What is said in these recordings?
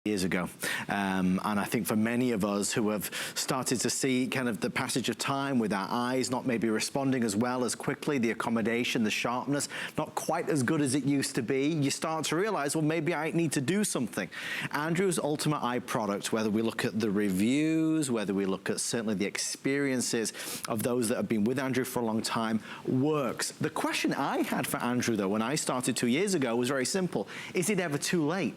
years ago. And I think for many of us who have started to see kind of the passage of time with our eyes not maybe responding as well as quickly, the accommodation, the sharpness, not quite as good as it used to be, you start to realize, well, maybe I need to do something. Andrew's Ultimate Eye product, whether we look at the reviews, whether we look at certainly the experiences of those that have been with Andrew for a long time, works. The question I had for Andrew, though, when I started 2 years ago was very simple. Is it ever too late?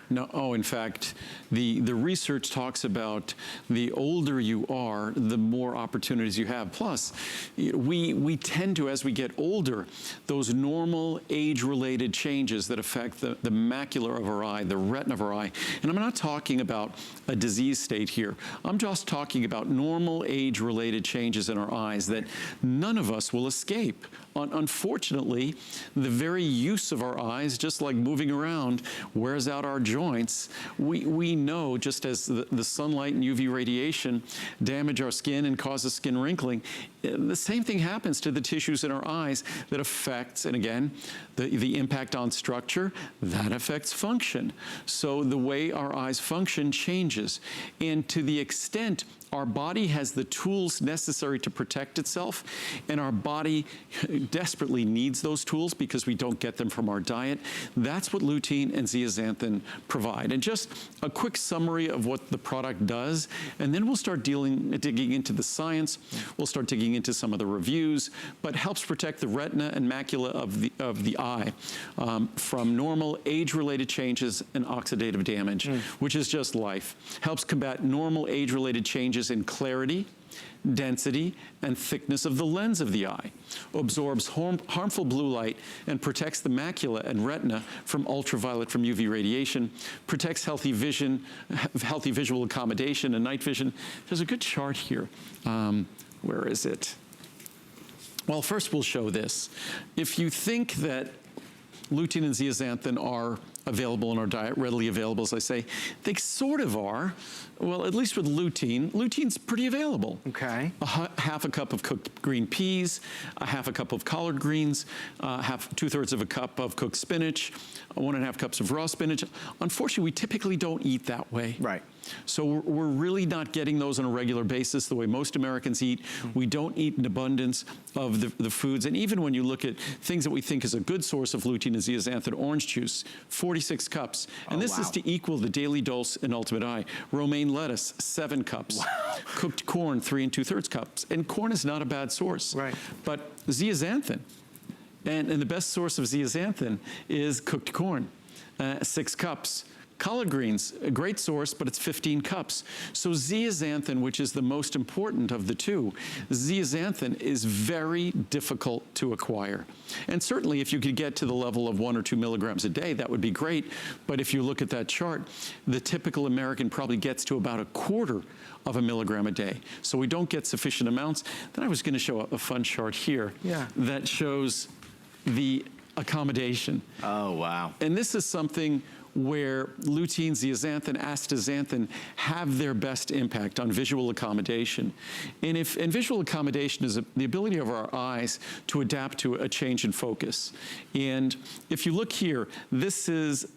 No, in fact, the research talks about the older you are, the more opportunities you have. Plus, we tend to, as we get older, those normal age-related changes that affect the macular of our eye, the retina of our eye. And I'm not talking about a disease state here. I'm just talking about normal age-related changes in our eyes that none of us will escape. Unfortunately, the very use of our eyes, just like moving around, wears out our joints. We know, just as the sunlight and UV radiation damage our skin and causes skin wrinkling, the same thing happens to the tissues in our eyes that affects, and again, the impact on structure, that affects function. So the way our eyes function changes. And to the extent our body has the tools necessary to protect itself, and our body desperately needs those tools because we don't get them from our diet. That's what lutein and zeaxanthin provide. And just a quick summary of what the product does, and then we'll start digging into the science. We'll start digging into some of the reviews, but helps protect the retina and macula of the eye from normal age-related changes and oxidative damage, which is just life. Helps combat normal age-related changes in clarity, density, and thickness of the lens of the eye, absorbs harmful blue light and protects the macula and retina from ultraviolet from UV radiation, protects healthy vision, healthy visual accommodation and night vision. There's a good chart here. Where is it? Well, first we'll show this. If you think that lutein and zeaxanthin are available in our diet, readily available, as I say, they sort of are. Well, at least with lutein, lutein's pretty available. Okay. Half a cup of cooked green peas, a half a cup of collard greens, 2/3 of a cup of cooked spinach, 1.5 cups of raw spinach. Unfortunately, we typically don't eat that way. Right. So we're really not getting those on a regular basis the way most Americans eat. We don't eat an abundance of the foods. And even when you look at things that we think is a good source of lutein and zeaxanthin, orange juice, 46 cups. And this is to equal the daily dose in Ultimate Eye. Romaine lettuce, 7 cups. Wow. Cooked corn, 3 2/3 cups. And corn is not a bad source. Right. But zeaxanthin, and the best source of zeaxanthin is cooked corn, 6 cups. Collard greens, a great source, but it's 15 cups. So zeaxanthin, which is the most important of the two, zeaxanthin is very difficult to acquire. And certainly if you could get to the level of 1 or 2 milligrams a day, that would be great. But if you look at that chart, the typical American probably gets to about 1/4 of a milligram a day. So we don't get sufficient amounts. Then I was gonna show a fun chart here that shows the accommodation. Oh, wow. And this is something where lutein, zeaxanthin, astaxanthin have their best impact on visual accommodation. And visual accommodation is the ability of our eyes to adapt to a change in focus. And if you look here, this is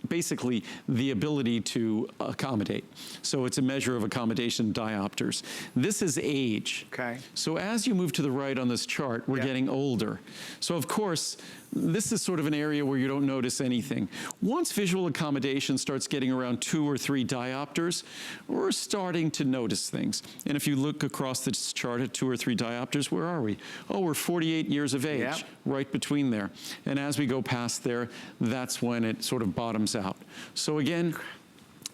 basically the ability to accommodate. So it's a measure of accommodation diopters. This is age. Okay. So as you move to the right on this chart, we're getting older. So of course, this is sort of an area where you don't notice anything. Once visual accommodation starts getting around 2 or 3 diopters, we're starting to notice things. And if you look across this chart at 2 or 3 diopters, where are we? Oh, we're 48 years of age, right between there. And as we go past there, that's when it sort of bottoms out. So again,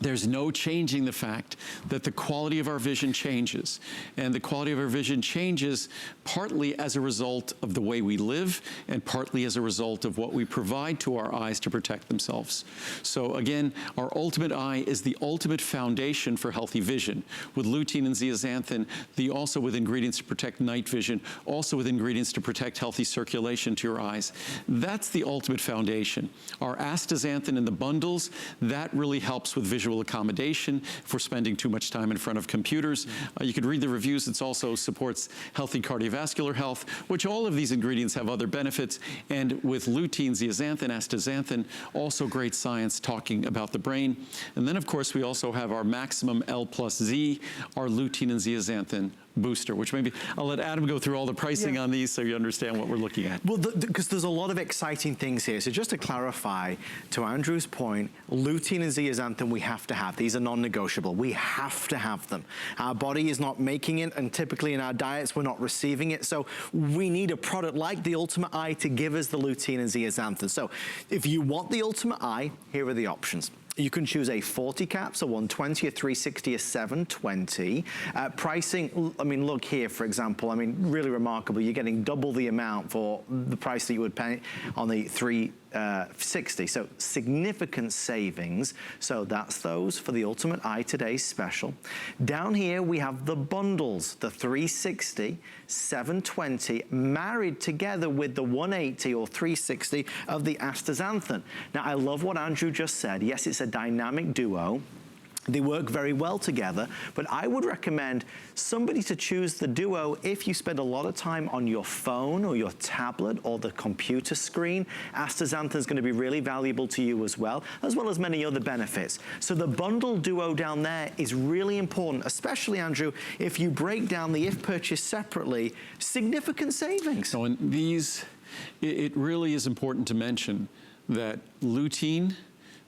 there's no changing the fact that the quality of our vision changes. And the quality of our vision changes partly as a result of the way we live and partly as a result of what we provide to our eyes to protect themselves. So again, our Ultimate Eye is the ultimate foundation for healthy vision. With lutein and zeaxanthin, also with ingredients to protect night vision, also with ingredients to protect healthy circulation to your eyes. That's the ultimate foundation. Our astaxanthin in the bundles, that really helps with visual visual accommodation if we're spending too much time in front of computers. You could read the reviews. It also supports healthy cardiovascular health, which all of these ingredients have other benefits. And with lutein, zeaxanthin, astaxanthin, also great science talking about the brain. And then, of course, we also have our Maximum L plus Z, our lutein and zeaxanthin booster, which maybe I'll let Adam go through all the pricing on these so you understand what we're looking at. Well, because there's a lot of exciting things here. So just to clarify, to Andrew's point, lutein and zeaxanthin we have to have. These are non-negotiable. We have to have them. Our body is not making it, and typically in our diets we're not receiving it. So we need a product like the Ultimate Eye to give us the lutein and zeaxanthin. So if you want the Ultimate Eye, here are the options. You can choose a 40 caps, a 120, a 360, a 720. Pricing, I mean, look here, for example, I mean, really remarkable. You're getting double the amount for the price that you would pay on the 360. So significant savings. So that's those for the Ultimate Eye Today's special. Down here, we have the bundles, the 360, 720, married together with the 180 or 360 of the astaxanthin. Now, I love what Andrew just said. Yes, it's a dynamic duo. They work very well together, but I would recommend somebody to choose the duo if you spend a lot of time on your phone or your tablet or the computer screen. Astaxanthin is going to be really valuable to you as well as many other benefits. So the bundle duo down there is really important, especially, Andrew, if you break down the if purchased separately, significant savings. So in these, it really is important to mention that lutein,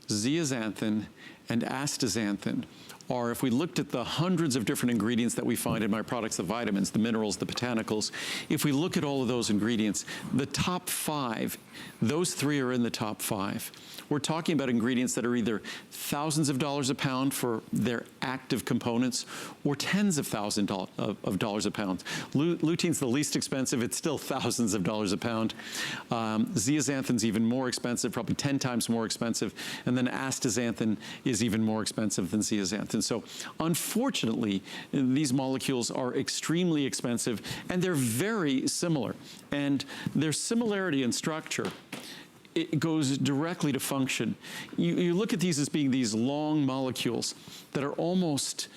zeaxanthin, and astaxanthin are, if we looked at the hundreds of different ingredients that we find in my products, the vitamins, the minerals, the botanicals, if we look at all of those ingredients, the top 5, those 3 are in the top 5. We're talking about ingredients that are either thousands of dollars a pound for their active components or tens of thousands of dollars a pound. Lutein's the least expensive. It's still thousands of dollars a pound. Zeaxanthin's even more expensive, probably 10 times more expensive. And then astaxanthin is even more expensive than zeaxanthin. So unfortunately, these molecules are extremely expensive and they're very similar. And their similarity in structure, it goes directly to function. You look at these as being these long molecules that are almost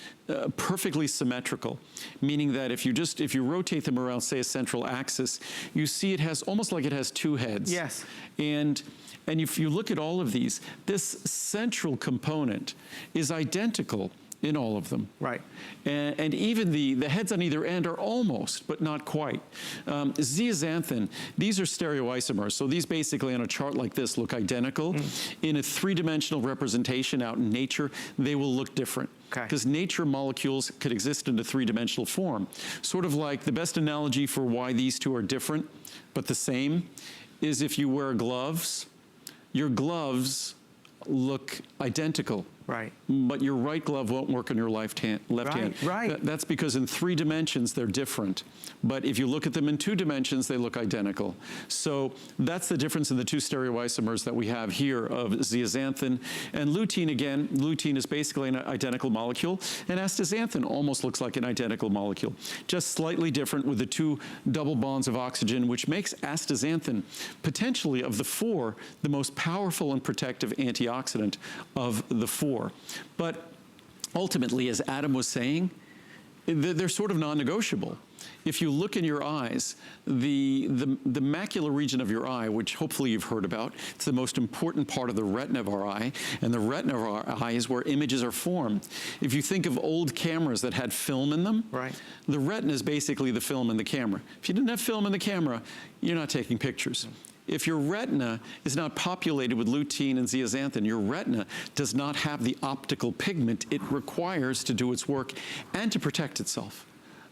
perfectly symmetrical, meaning that if you rotate them around, say, a central axis, you see it has almost like it has 2 heads. Yes. And if you look at all of these, this central component is identical in all of them. Right. And even the heads on either end are almost, but not quite. Zeaxanthin, these are stereoisomers. So these basically on a chart like this look identical. In a 3-dimensional representation out in nature, they will look different. Because nature molecules could exist in a 3-dimensional form. Sort of like the best analogy for why these two are different, but the same, is if you wear gloves, your gloves look identical. Right. But your right glove won't work on your left hand. Right. That's because in 3 dimensions, they're different. But if you look at them in 2 dimensions, they look identical. So that's the difference in the 2 stereoisomers that we have here of zeaxanthin. And lutein, again, lutein is basically an identical molecule. And astaxanthin almost looks like an identical molecule. Just slightly different with the 2 double bonds of oxygen, which makes astaxanthin potentially of the 4, the most powerful and protective antioxidant of the 4. But ultimately, as Adam was saying, they're sort of non-negotiable. If you look in your eyes, the macular region of your eye, which hopefully you've heard about, it's the most important part of the retina of our eye, and the retina of our eye is where images are formed. If you think of old cameras that had film in them, right, the retina is basically the film in the camera. If you didn't have film in the camera, you're not taking pictures. If your retina is not populated with lutein and zeaxanthin, your retina does not have the optical pigment it requires to do its work and to protect itself.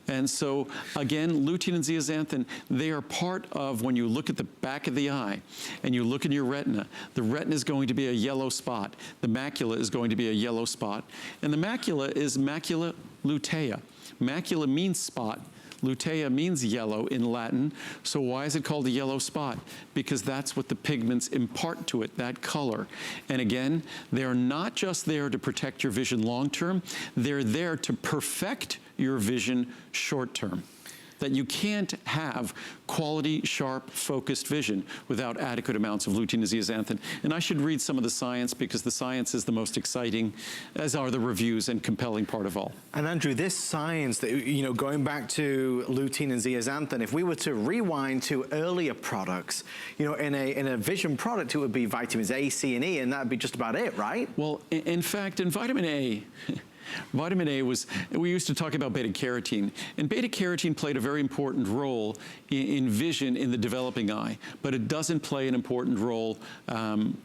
And so, again, lutein and zeaxanthin, they are part of, when you look at the back of the eye and you look in your retina, the retina is going to be a yellow spot. The macula is going to be a yellow spot. And the macula is macula lutea. Macula means spot. Lutea means yellow in Latin. So why is it called a yellow spot? Because that's what the pigments impart to it, that color. And again, they're not just there to protect your vision long term, they're there to perfect your vision short term. that you can't have quality, sharp, focused vision without adequate amounts of lutein and zeaxanthin. And I should read some of the science, because the science is the most exciting, as are the reviews and compelling part of all. And Andrew, this science that, you know, going back to lutein and zeaxanthin, if we were to rewind to earlier products, you know, in a vision product, it would be vitamins A, C, and E, and that'd be just about it, right? Well, in fact, in vitamin A, vitamin A was, we used to talk about beta carotene, and beta carotene played a very important role in vision in the developing eye, but it doesn't play an important role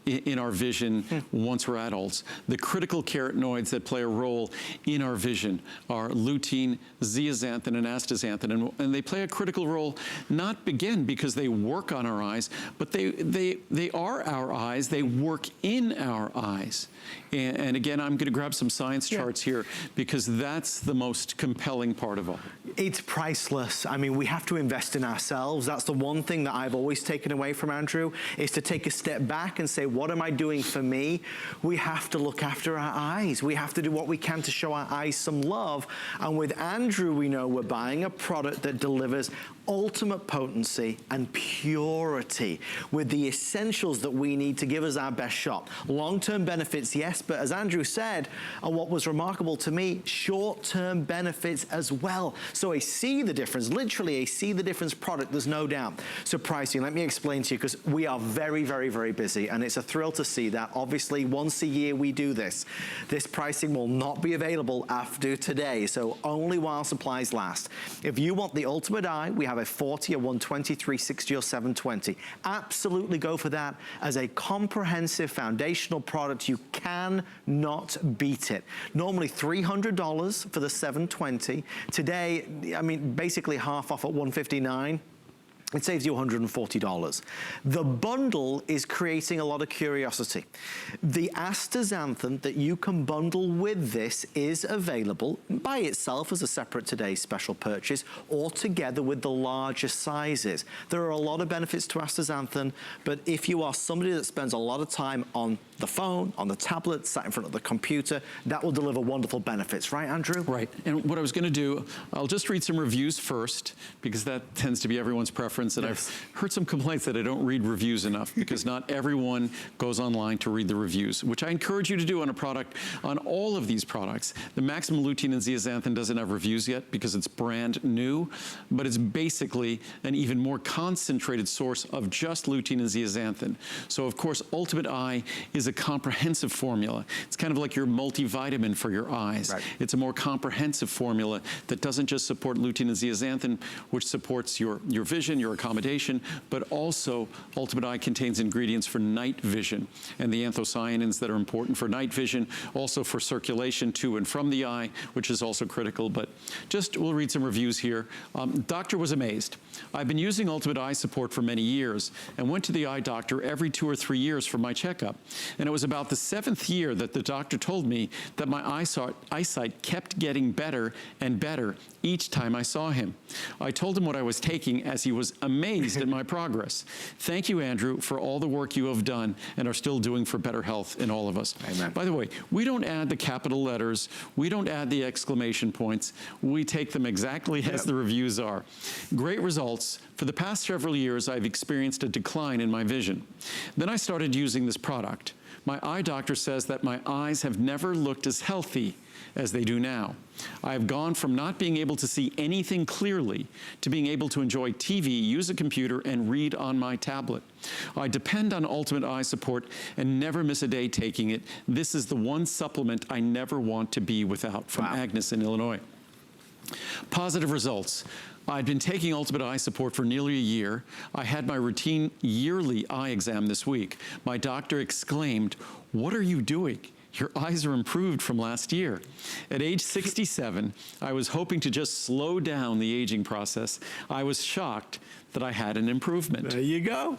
in our vision once we're adults. The critical carotenoids that play a role in our vision are lutein, zeaxanthin, and astaxanthin, and they play a critical role, not again because they work on our eyes, but they are our eyes, they work in our eyes. And again, I'm going to grab some science charts here, because that's the most compelling part of all. It's priceless. I mean, we have to invest in ourselves. That's the one thing that I've always taken away from Andrew, is to take a step back and say, what am I doing for me? We have to look after our eyes. We have to do what we can to show our eyes some love. And with Andrew, we know we're buying a product that delivers ultimate potency and purity with the essentials that we need to give us our best shot. Long-term benefits, yes, but as Andrew said, and what was remarkable to me, short-term benefits as well. So I see the difference, literally I see the difference product, there's no doubt. So pricing, let me explain to you, because we are very, very, very busy, and it's a thrill to see that. Obviously, once a year we do this. This pricing will not be available after today, so only while supplies last. If you want the Ultimate Eye, we have a 40, a 120, 360, or 720. Absolutely go for that as a comprehensive foundational product. You cannot beat it. Normally $300 for the 720. Today, I mean, basically half off at $159. It saves you $140. The bundle is creating a lot of curiosity. The astaxanthin that you can bundle with this is available by itself as a separate today's special purchase, or together with the larger sizes. There are a lot of benefits to astaxanthin, but if you are somebody that spends a lot of time on the phone, on the tablet, sat in front of the computer, that will deliver wonderful benefits, right, Andrew? Right, and what I was gonna do, I'll just read some reviews first, because that tends to be everyone's preference. And I've heard some complaints that I don't read reviews enough, because not everyone goes online to read the reviews, which I encourage you to do on a product, on all of these products. The Maximum Lutein and Zeaxanthin doesn't have reviews yet because it's brand new, but it's basically an even more concentrated source of just lutein and zeaxanthin. So of course, Ultimate Eye is a comprehensive formula. It's kind of like your multivitamin for your eyes. Right. It's a more comprehensive formula that doesn't just support lutein and zeaxanthin, which supports your vision, your accommodation, but also Ultimate Eye contains ingredients for night vision, and the anthocyanins that are important for night vision, also for circulation to and from the eye, which is also critical. But just, we'll read some reviews here. Doctor was amazed. I've been using Ultimate Eye Support for many years and went to the eye doctor every 2 or 3 years for my checkup. And it was about the 7th year that the doctor told me that my eyesight kept getting better and better each time I saw him. I told him what I was taking, as he was amazed at my progress. Thank you, Andrew, for all the work you have done and are still doing for better health in all of us. Amen. By the way, we don't add the capital letters. We don't add the exclamation points. We take them exactly as the reviews are. Great results. For the past several years, I've experienced a decline in my vision. Then I started using this product. My eye doctor says that my eyes have never looked as healthy as they do now. I have gone from not being able to see anything clearly to being able to enjoy TV, use a computer, and read on my tablet. I depend on Ultimate Eye Support and never miss a day taking it. This is the one supplement I never want to be without. From Agnes in Illinois. Positive results. I've been taking Ultimate Eye Support for nearly a year. I had my routine yearly eye exam this week. My doctor exclaimed, "What are you doing? Your eyes are improved from last year." At age 67, I was hoping to just slow down the aging process. I was shocked that I had an improvement. There you go.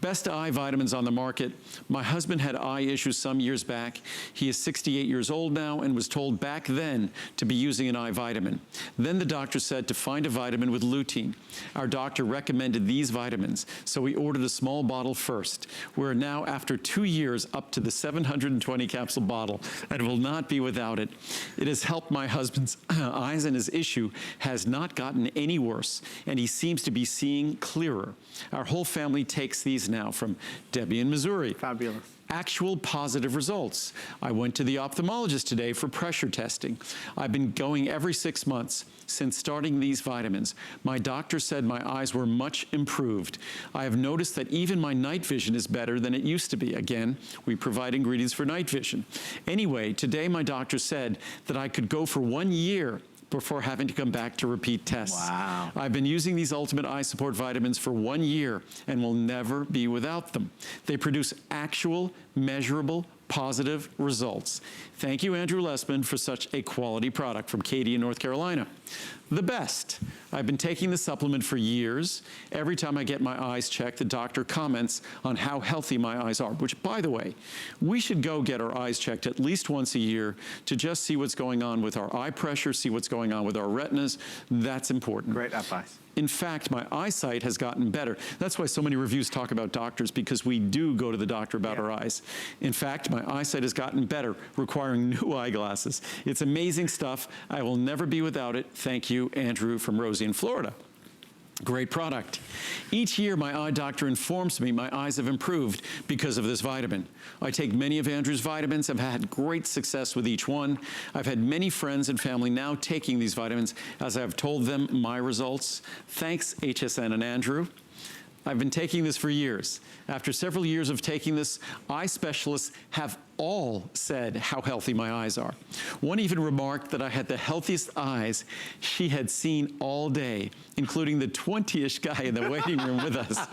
Best eye vitamins on the market. My husband had eye issues some years back. He is 68 years old now and was told back then to be using an eye vitamin. Then the doctor said to find a vitamin with lutein. Our doctor recommended these vitamins, so we ordered a small bottle first. We're now, after 2 years, up to the 720 capsule bottle and will not be without it. It has helped my husband's eyes, and his issue has not gotten any worse, and he seems to be seeing clearer. Our whole family takes these now, from Debbie in Missouri. Fabulous. Actual positive results. I went to the ophthalmologist today for pressure testing. I've been going every 6 months since starting these vitamins. My doctor said my eyes were much improved. I have noticed that even my night vision is better than it used to be. Again, we provide ingredients for night vision. Anyway, today my doctor said that I could go for 1 year before having to come back to repeat tests. Wow. I've been using these Ultimate Eye Support vitamins for 1 year and will never be without them. They produce actual, measurable, positive results. Thank you, Andrew Lessman, for such a quality product. From Katie in North Carolina. The best. I've been taking the supplement for years. Every time I get my eyes checked, the doctor comments on how healthy my eyes are, which, by the way, we should go get our eyes checked at least once a year to just see what's going on with our eye pressure, see what's going on with our retinas. That's important. Great advice. In fact, my eyesight has gotten better. That's why so many reviews talk about doctors, because we do go to the doctor about our eyes. In fact, my eyesight has gotten better, requiring new eyeglasses. It's amazing stuff. I will never be without it. Thank you, Andrew from Rosie in Florida. Great product. Each year, my eye doctor informs me my eyes have improved because of this vitamin. I take many of Andrew's vitamins. I've had great success with each one. I've had many friends and family now taking these vitamins as I've told them my results. Thanks, HSN and Andrew. I've been taking this for years. After several years of taking this, eye specialists have all said how healthy my eyes are. One even remarked that I had the healthiest eyes she had seen all day, including the 20-ish guy in the waiting room with us.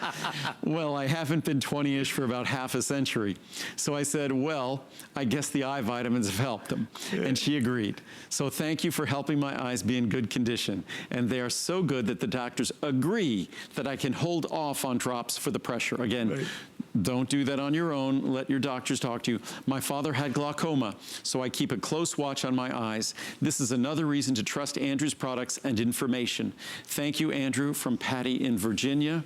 Well, I haven't been 20-ish for about half a century. So I said, well, I guess the eye vitamins have helped them. And she agreed. So thank you for helping my eyes be in good condition. And they are so good that the doctors agree that I can hold off on drops for the pressure. Again, don't do that on your own. Let your doctors talk to you. My father had glaucoma, so I keep a close watch on my eyes. This is another reason to trust Andrew's products and information. Thank you, Andrew, from Patty in Virginia.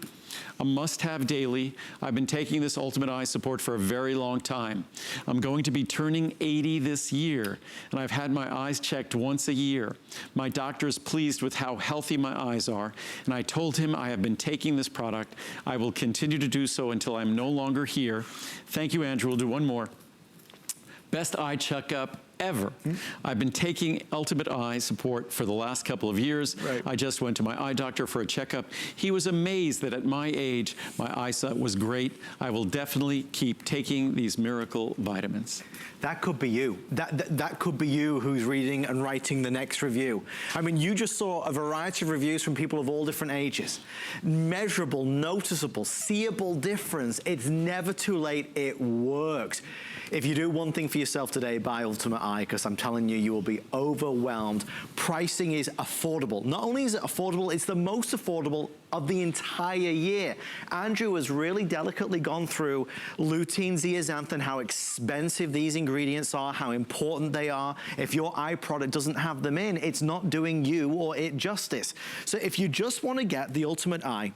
A must-have daily. I've been taking this Ultimate Eye Support for a very long time. I'm going to be turning 80 this year, and I've had my eyes checked once a year. My doctor is pleased with how healthy my eyes are, and I told him I have been taking this product. I will continue to do so until I'm no longer here. Thank you, Andrew. We'll do one more. Best eye checkup ever. I've been taking Ultimate Eye Support for the last couple of years. I just went to my eye doctor for a checkup. He was amazed that at my age, my eyesight was great. I will definitely keep taking these miracle vitamins. That could be you. That could be you who's reading and writing the next review. I mean, you just saw a variety of reviews from people of all different ages. Measurable, noticeable, seeable difference. It's never too late. It works. If you do one thing for yourself today, buy Ultimate Eye, because I'm telling you, you will be overwhelmed. Pricing is affordable. Not only is it affordable, it's the most affordable of the entire year. Andrew has really delicately gone through lutein, zeaxanthin, how expensive these ingredients are, how important they are. If your eye product doesn't have them in, it's not doing you or it justice. So if you just want to get the Ultimate Eye,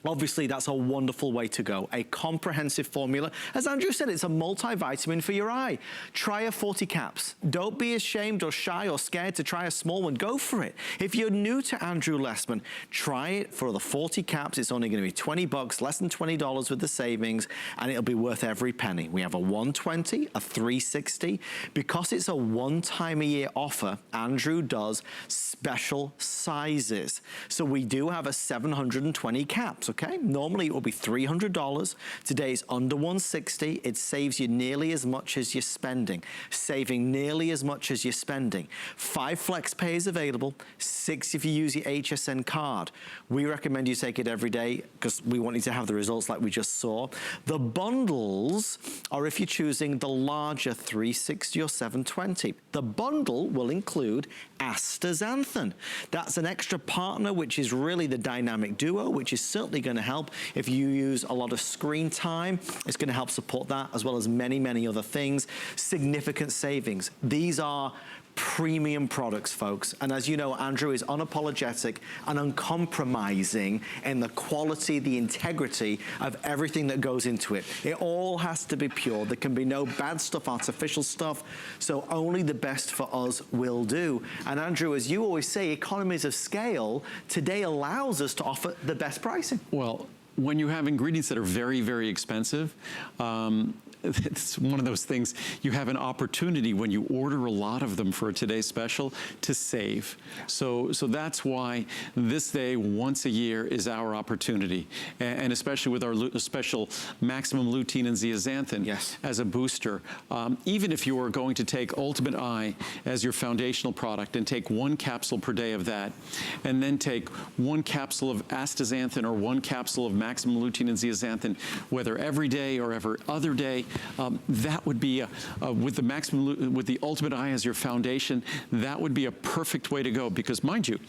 obviously, that's a wonderful way to go. A comprehensive formula. As Andrew said, it's a multivitamin for your eye. Try a 40 caps. Don't be ashamed or shy or scared to try a small one. Go for it. If you're new to Andrew Lessman, try it for the 40 caps. It's only going to be 20 bucks, less than $20 with the savings, and it'll be worth every penny. We have a 120, a 360. Because it's a one-time-a-year offer, Andrew does special sizes. So we do have a 720 caps. Okay, normally it will be $300. Today it's under $160. It saves you nearly as much as you're spending. Saving nearly as much as you're spending. 5 flex pays available, 6 if you use your HSN card. We recommend you take it every day because we want you to have the results like we just saw. The bundles are if you're choosing the larger 360 or 720. The bundle will include astaxanthin. That's an extra partner, which is really the dynamic duo, which is certainly definitely going to help. If you use a lot of screen time, it's going to help support that, as well as many, many other things. Significant savings. These are premium products, folks. And as you know, Andrew is unapologetic and uncompromising in the quality, the integrity of everything that goes into it. It all has to be pure. There can be no bad stuff, artificial stuff. So only the best for us will do. And Andrew, as you always say, economies of scale today allows us to offer the best pricing. Well, when you have ingredients that are very, very expensive, it's one of those things, you have an opportunity when you order a lot of them for today's special to save. So that's why this day, once a year, is our opportunity. And especially with our special maximum lutein and zeaxanthin as a booster. Even if you are going to take Ultimate Eye as your foundational product and take 1 capsule per day of that, and then take 1 capsule of astaxanthin or 1 capsule of maximum lutein and zeaxanthin, whether every day or every other day, that would be, with the Ultimate Eye as your foundation, that would be a perfect way to go. Because mind you,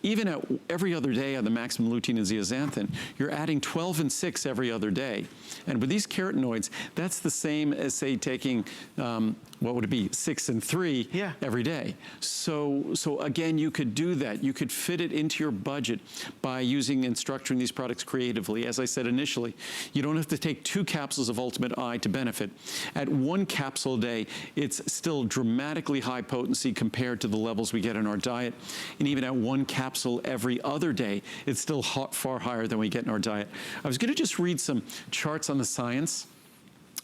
even at every other day on the maximum lutein and zeaxanthin, you're adding 12 and 6 every other day. And with these carotenoids, that's the same as, say, taking, what would it be, 6 and 3 every day. So again, you could do that. You could fit it into your budget by using and structuring these products creatively. As I said initially, you don't have to take 2 capsules of Ultimate Eye to benefit. At 1 capsule a day, it's still dramatically high potency compared to the levels we get in our diet. And even at 1 capsule every other day, it's still far higher than we get in our diet. I was going to just read some charts on the science.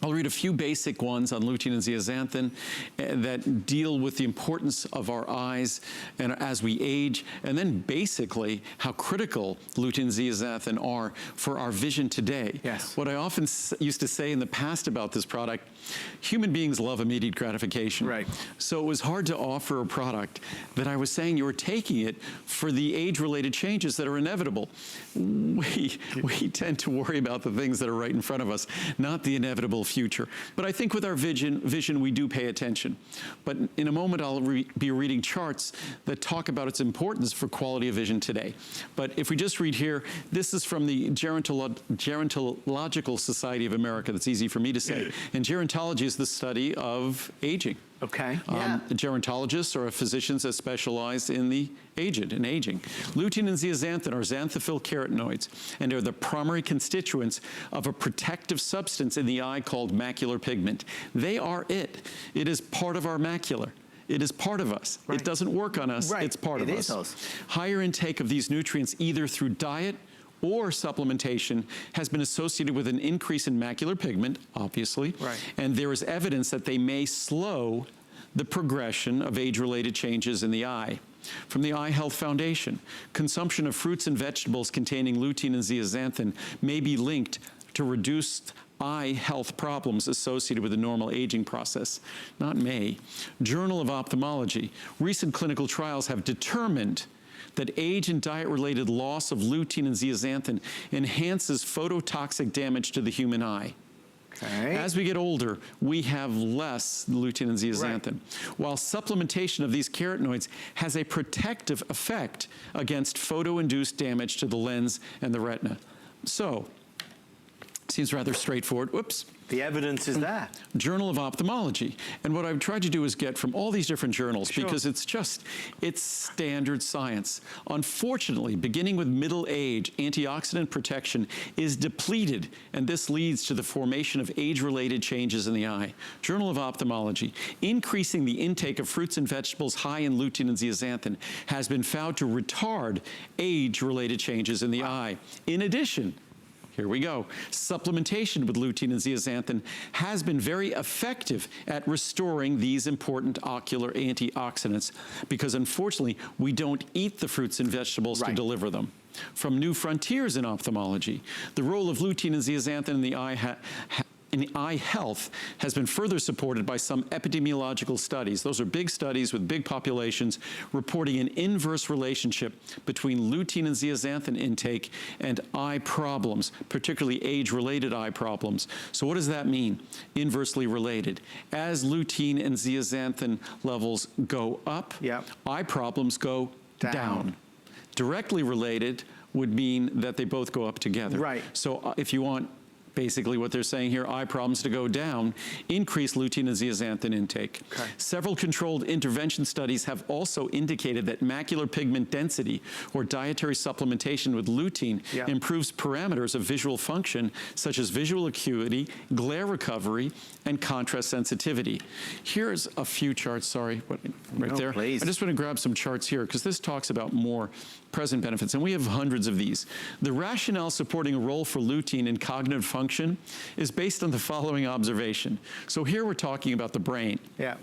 I'll read a few basic ones on lutein and zeaxanthin that deal with the importance of our eyes and as we age, and then basically how critical lutein and zeaxanthin are for our vision today. Yes. What I often used to say in the past about this product, human beings love immediate gratification. Right. So it was hard to offer a product that I was saying you were taking it for the age-related changes that are inevitable. We tend to worry about the things that are right in front of us, not the inevitable future. But I think with our vision, we do pay attention. But in a moment, I'll be reading charts that talk about its importance for quality of vision today. But if we just read here, this is from the Gerontological Society of America. That's easy for me to say. And gerontology is the study of aging. Okay. Gerontologists are physicians that specialize in the aged and aging. Lutein and zeaxanthin are xanthophyll carotenoids, and are the primary constituents of a protective substance in the eye called macular pigment. They are it. It is part of our macula. It is part of us. Right. It doesn't work on us. Right. It's part of us. Higher intake of these nutrients, either through diet or supplementation, has been associated with an increase in macular pigment, obviously, and there is evidence that they may slow the progression of age-related changes in the eye. From the Eye Health Foundation, consumption of fruits and vegetables containing lutein and zeaxanthin may be linked to reduced eye health problems associated with the normal aging process. Not may. Journal of Ophthalmology, recent clinical trials have determined that age and diet-related loss of lutein and zeaxanthin enhances phototoxic damage to the human eye. Okay. As we get older, we have less lutein and zeaxanthin, while supplementation of these carotenoids has a protective effect against photo-induced damage to the lens and the retina. So, seems rather straightforward. Whoops. The evidence is there. Journal of Ophthalmology. And what I've tried to do is get from all these different journals, because it's standard science. Unfortunately, beginning with middle age, antioxidant protection is depleted, and this leads to the formation of age-related changes in the eye. Journal of Ophthalmology. Increasing the intake of fruits and vegetables high in lutein and zeaxanthin has been found to retard age-related changes in the eye. In addition, here we go. Supplementation with lutein and zeaxanthin has been very effective at restoring these important ocular antioxidants, because unfortunately, we don't eat the fruits and vegetables to deliver them. From New Frontiers in Ophthalmology, the role of lutein and zeaxanthin in the eye health has been further supported by some epidemiological studies. Those are big studies with big populations reporting an inverse relationship between lutein and zeaxanthin intake and eye problems, particularly age-related eye problems. So what does that mean? Inversely related. As lutein and zeaxanthin levels go up, eye problems go down. Directly related, would mean that they both go up together. Right. So if you want basically what they're saying here, eye problems to go down, increase lutein and zeaxanthin intake. Okay. Several controlled intervention studies have also indicated that macular pigment density or dietary supplementation with lutein improves parameters of visual function such as visual acuity, glare recovery, and contrast sensitivity. Here's a few charts, sorry, right there. Please. I just want to grab some charts here because this talks about more present benefits, and we have hundreds of these. The rationale supporting a role for lutein in cognitive function is based on the following observation. So here we're talking about the brain. Yeah.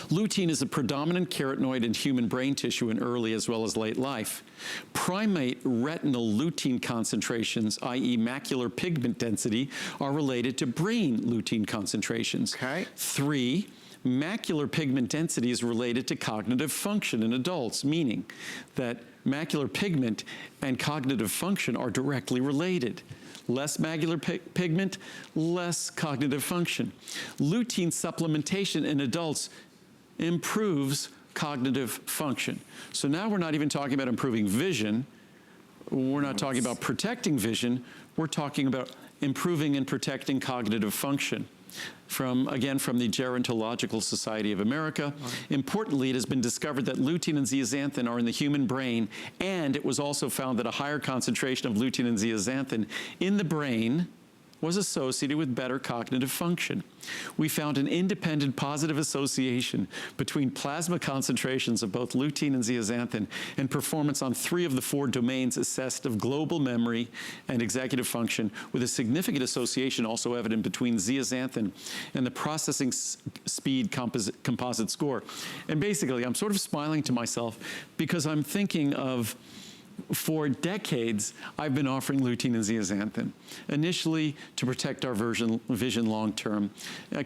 Lutein is a predominant carotenoid in human brain tissue in early as well as late life. Primate retinal lutein concentrations, i.e. macular pigment density, are related to brain lutein concentrations. Okay. 3, macular pigment density is related to cognitive function in adults, meaning that macular pigment and cognitive function are directly related. Less macular pigment, less cognitive function. Lutein supplementation in adults improves cognitive function. So now we're not even talking about improving vision. We're not talking about protecting vision. We're talking about improving and protecting cognitive function. Again, from the Gerontological Society of America. Importantly, it has been discovered that lutein and zeaxanthin are in the human brain, and it was also found that a higher concentration of lutein and zeaxanthin in the brain was associated with better cognitive function. We found an independent positive association between plasma concentrations of both lutein and zeaxanthin and performance on 3 of the 4 domains assessed of global memory and executive function, with a significant association also evident between zeaxanthin and the processing speed composite score. And basically, I'm sort of smiling to myself because I'm thinking of, for decades, I've been offering lutein and zeaxanthin, initially to protect our vision long term.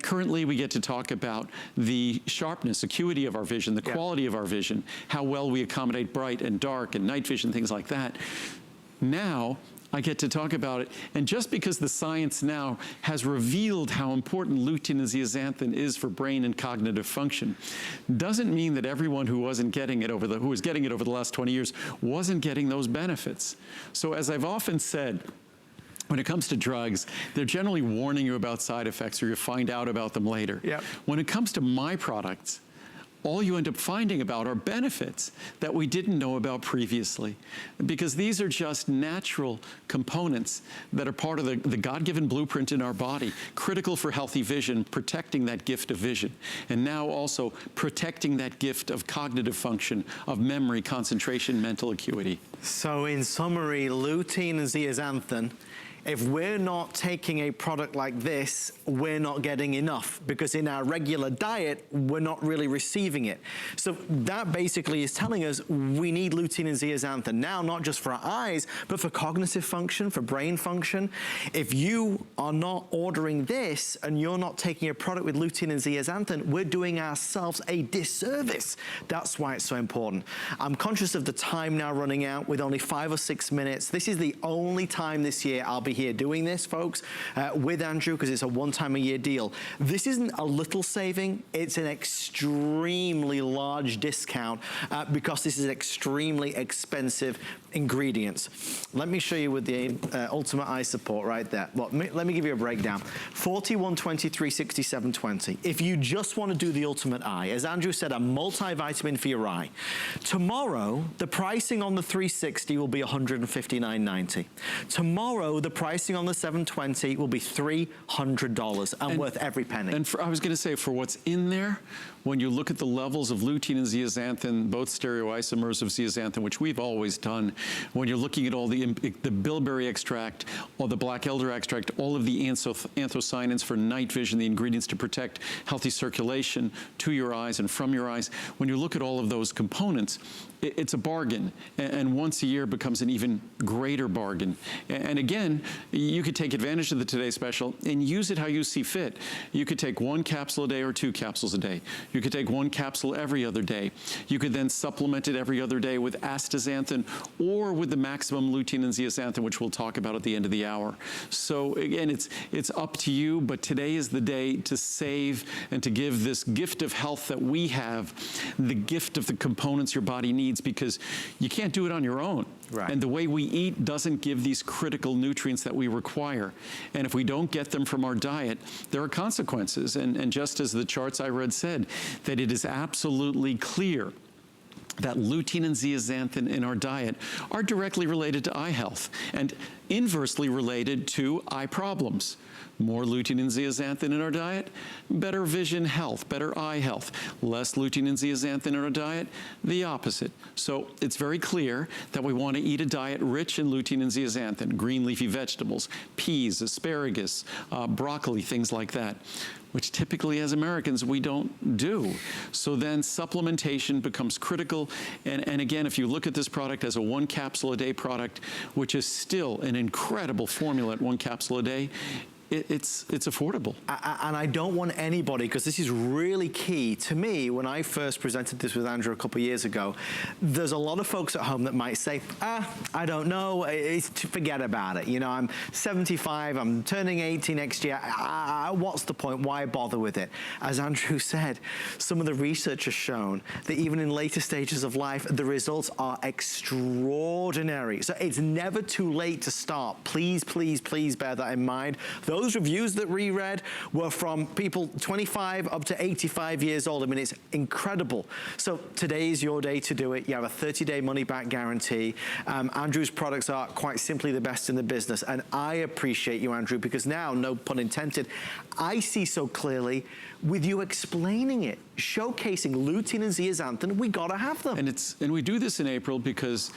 Currently, we get to talk about the sharpness, acuity of our vision, the quality of our vision, how well we accommodate bright and dark and night vision, things like that. Now, I get to talk about it, and just because the science now has revealed how important lutein and zeaxanthin is for brain and cognitive function, doesn't mean that everyone who was getting it over the last 20 years wasn't getting those benefits. So as I've often said, when it comes to drugs, they're generally warning you about side effects, or you find out about them later. Yep. When it comes to my products, all you end up finding about are benefits that we didn't know about previously, because these are just natural components that are part of the God-given blueprint in our body, critical for healthy vision, protecting that gift of vision, and now also protecting that gift of cognitive function, of memory, concentration, mental acuity. So in summary, lutein and zeaxanthin, if we're not taking a product like this, we're not getting enough, because in our regular diet, we're not really receiving it. So that basically is telling us we need lutein and zeaxanthin now, not just for our eyes, but for cognitive function, for brain function. If you are not ordering this and you're not taking a product with lutein and zeaxanthin, we're doing ourselves a disservice. That's why it's so important. I'm conscious of the time now running out with only 5 or 6 minutes. This is the only time this year I'll be here doing this, folks, with Andrew, because it's a one-time-a-year deal. This isn't a little saving, it's an extremely large discount because this is extremely expensive ingredients. Let me show you with the Ultimate Eye Support right there. Well, let me give you a breakdown. 4123, 6720. If you just want to do the Ultimate Eye, as Andrew said, a multivitamin for your eye. Tomorrow, the pricing on the 360 will be $159.90. Tomorrow, the pricing on the 720 will be $300 and worth every penny. And I was going to say, for what's in there, when you look at the levels of lutein and zeaxanthin, both stereoisomers of zeaxanthin, which we've always done, when you're looking at all the bilberry extract, or the black elder extract, all of the anthocyanins for night vision, the ingredients to protect healthy circulation to your eyes and from your eyes, when you look at all of those components, it's a bargain, and once a year becomes an even greater bargain. And again, you could take advantage of the Today Special and use it how you see fit. You could take 1 capsule a day or 2 capsules a day. You could take 1 capsule every other day. You could then supplement it every other day with astaxanthin or with the maximum lutein and zeaxanthin, which we'll talk about at the end of the hour. So again, it's up to you, but today is the day to save and to give this gift of health that we have, the gift of the components your body needs, because you can't do it on your own. Right. And the way we eat doesn't give these critical nutrients that we require. And if we don't get them from our diet, there are consequences. And just as the charts I read said, that it is absolutely clear that lutein and zeaxanthin in our diet are directly related to eye health and inversely related to eye problems. More lutein and zeaxanthin in our diet, better vision health, better eye health. Less lutein and zeaxanthin in our diet, the opposite. So it's very clear that we want to eat a diet rich in lutein and zeaxanthin, green leafy vegetables, peas, asparagus, broccoli, things like that, which typically as Americans we don't do. So then supplementation becomes critical. And again, if you look at this product as a 1 capsule a day product, which is still an incredible formula at 1 capsule a day, it's affordable. And I don't want anybody, because this is really key to me, when I first presented this with Andrew a couple of years ago, there's a lot of folks at home that might say, I don't know, forget about it. You know, I'm 75, I'm turning 80 next year. What's the point? Why bother with it? As Andrew said, some of the research has shown that even in later stages of life, the results are extraordinary. So it's never too late to start. Please, please, please bear that in mind. Those reviews that we read were from people 25 up to 85 years old. I mean, it's incredible. So today is your day to do it. You have a 30-day money-back guarantee. Andrew's products are quite simply the best in the business. And I appreciate you, Andrew, because now, no pun intended, I see so clearly with you explaining it, showcasing lutein and zeaxanthin, we gotta have them. And we do this in April because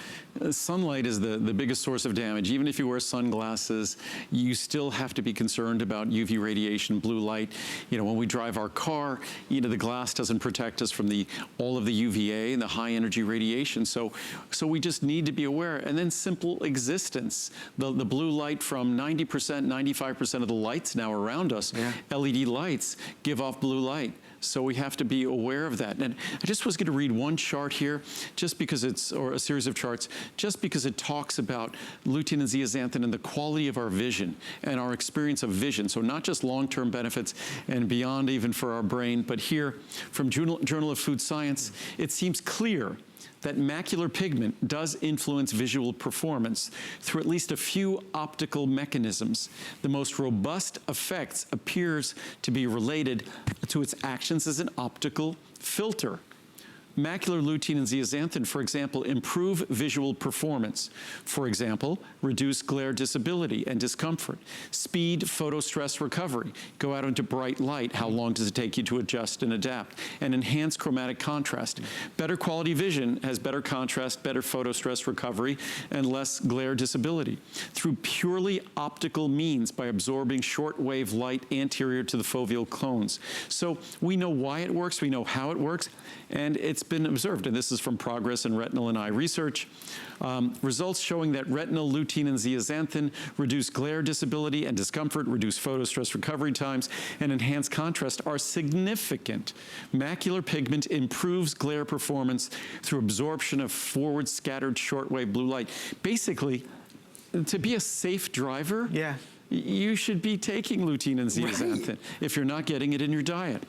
sunlight is the biggest source of damage. Even if you wear sunglasses, you still have to be concerned about UV radiation, blue light. You know, when we drive our car, you know, the glass doesn't protect us from all of the UVA and the high energy radiation. So we just need to be aware. And then simple existence. The blue light from 90%, 95% of the lights now around us, LED lights, give off blue light. So we have to be aware of that. And I just was going to read one chart here, just because or a series of charts, just because it talks about lutein and zeaxanthin and the quality of our vision and our experience of vision. So not just long-term benefits and beyond even for our brain, but here from Journal of Food Science, it seems clear that macular pigment does influence visual performance through at least a few optical mechanisms. The most robust effects appears to be related to its actions as an optical filter. Macular lutein and zeaxanthin, for example, improve visual performance. For example, reduce glare disability and discomfort, speed photostress recovery, go out into bright light, how long does it take you to adjust and adapt, and enhance chromatic contrast. Better quality vision has better contrast, better photostress recovery, and less glare disability. Through purely optical means by absorbing shortwave light anterior to the foveal cones. So we know why it works, we know how it works, and it's been observed, and this is from Progress in Retinal and Eye Research. Results showing that retinal lutein and zeaxanthin reduce glare disability and discomfort, reduce photostress recovery times, and enhance contrast are significant. Macular pigment improves glare performance through absorption of forward scattered shortwave blue light. Basically, to be a safe driver, you should be taking lutein and zeaxanthin if you're not getting it in your diet.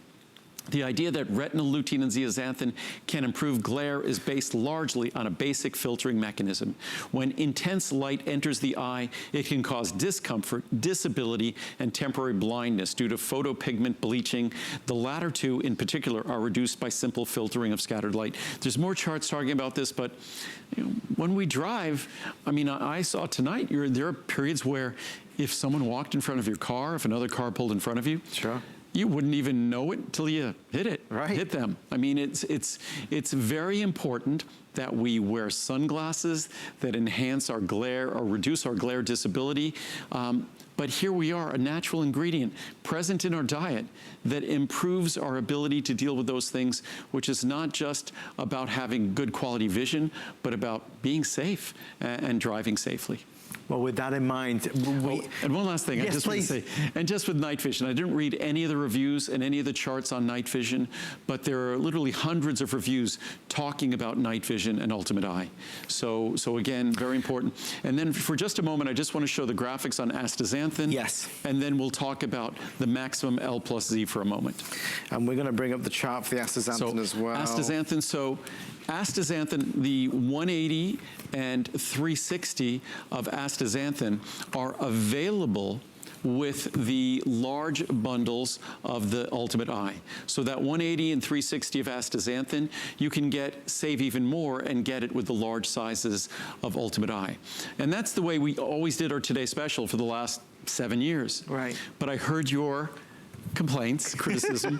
The idea that retinal lutein and zeaxanthin can improve glare is based largely on a basic filtering mechanism. When intense light enters the eye, it can cause discomfort, disability, and temporary blindness due to photopigment bleaching. The latter two, in particular, are reduced by simple filtering of scattered light. There's more charts talking about this, but you know, when we drive, I mean, I saw tonight, there are periods where if someone walked in front of your car, if another car pulled in front of you, you wouldn't even know it until you hit them. I mean, it's very important that we wear sunglasses that enhance our glare or reduce our glare disability. But here we are, a natural ingredient present in our diet that improves our ability to deal with those things, which is not just about having good quality vision, but about being safe and driving safely. Well, with that in mind, and one last thing, yes, I just want to say, and just with night vision, I didn't read any of the reviews and any of the charts on night vision, but there are literally hundreds of reviews talking about night vision and Ultimate Eye. So again, very important. And then for just a moment, I just want to show the graphics on astaxanthin. Yes. And then we'll talk about the maximum L plus Z for a moment. And we're going to bring up the chart for the astaxanthin as well. Astaxanthin, astaxanthin, the 180 and 360 of astaxanthin are available with the large bundles of the Ultimate Eye. So that 180 and 360 of astaxanthin, you can save even more and get it with the large sizes of Ultimate Eye. And that's the way we always did our Today Special for the last 7 years. Right. But I heard your complaints, criticism,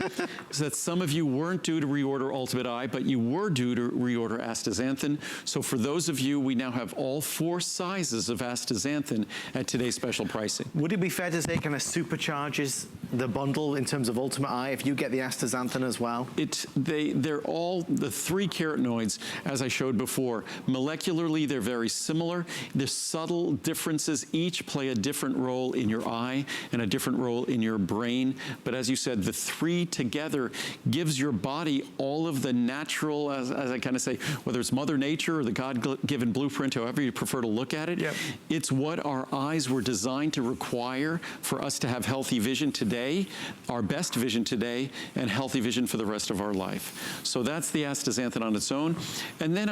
is that some of you weren't due to reorder Ultimate Eye, but you were due to reorder astaxanthin. So for those of you, we now have all 4 sizes of astaxanthin at today's special pricing. Would it be fair to say kind of supercharges the bundle in terms of Ultimate Eye if you get the astaxanthin as well? They're all the 3 carotenoids, as I showed before. Molecularly, they're very similar. There's subtle differences. Each play a different role in your eye and a different role in your brain. But as you said, the 3 together gives your body all of the natural, as I kind of say, whether it's Mother Nature or the God-given blueprint, however you prefer to look at it, yep. It's what our eyes were designed to require for us to have healthy vision today, our best vision today, and healthy vision for the rest of our life. So that's the astaxanthin on its own. And then